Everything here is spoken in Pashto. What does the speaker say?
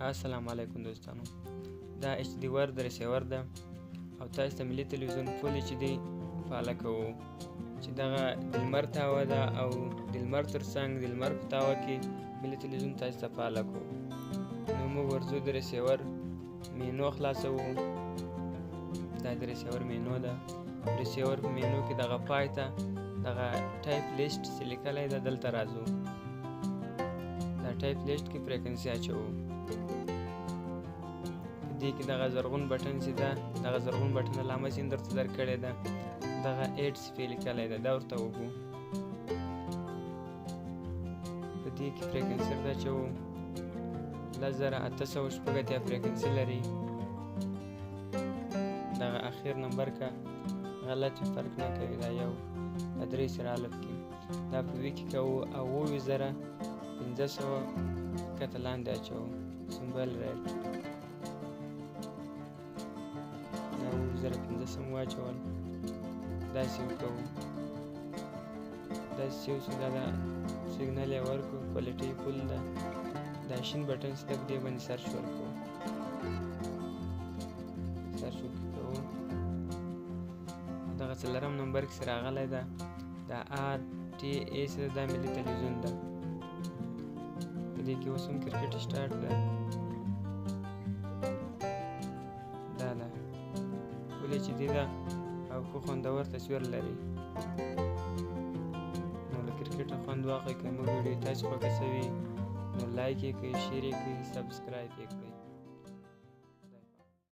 السلام علیکم دوستانو، دا ایچ ډي ورد ریسیور ده او تاسو ته ملي تلویزیون فول ایچ ډي فعاله کوو چې دغه د لمر تاوه ده او د لمر ترڅنګ د لمر په تاوه کې ملي تلویزیون تاسو ته فعاله کوو. نو موږ ورځو د ریسیور مینو خلاصوو. دا د ریسیور مینو ده. ریسیور په مینو کې دغه پای ته دغه ټایپ لیسټ چې لیکلی ده دلته راځو. دا ټایپ لیسټ کې فریکونسي اچوو. په دې کې دغه زرغون بټن چې ده دغه زرغون بټن علامه چې درته درکړې ده دغه ایډ صفحې لیکلی ده دا ورته وګو. په دې کې فریکونسي ورته اچوو. 10880 فریکونسي لري. دغه اخیر نمبر که غلط فرق نه کوي، دا یو دا 3 سره الف کې دا په وی کې کوو او 9500 کته لاندې اچوو سمبل ریټ. دا 9500 واچول داسې وکوو. داسې یو دا سیګنل یې ورکړو کوالټي فل ده. دا شین بټن چې ده په دې باندې سرچ ورکوو. سرچ وکوو. دغه څلورم نمبر کې راغلی ده دا RTA چې دا ملي تلویزیون ده. په دې کې اوس هم کرکټ سټارټ ده. دا ده فول ایچ ډي ده او ښه خوندور تصویر لري. نو له کرکټه خوند واخلئ. که موږ ویډیو تاسو خوښه شوي نو لایک یې کړئ، شیر یې کړئ، سبسکرایب یې کړئ.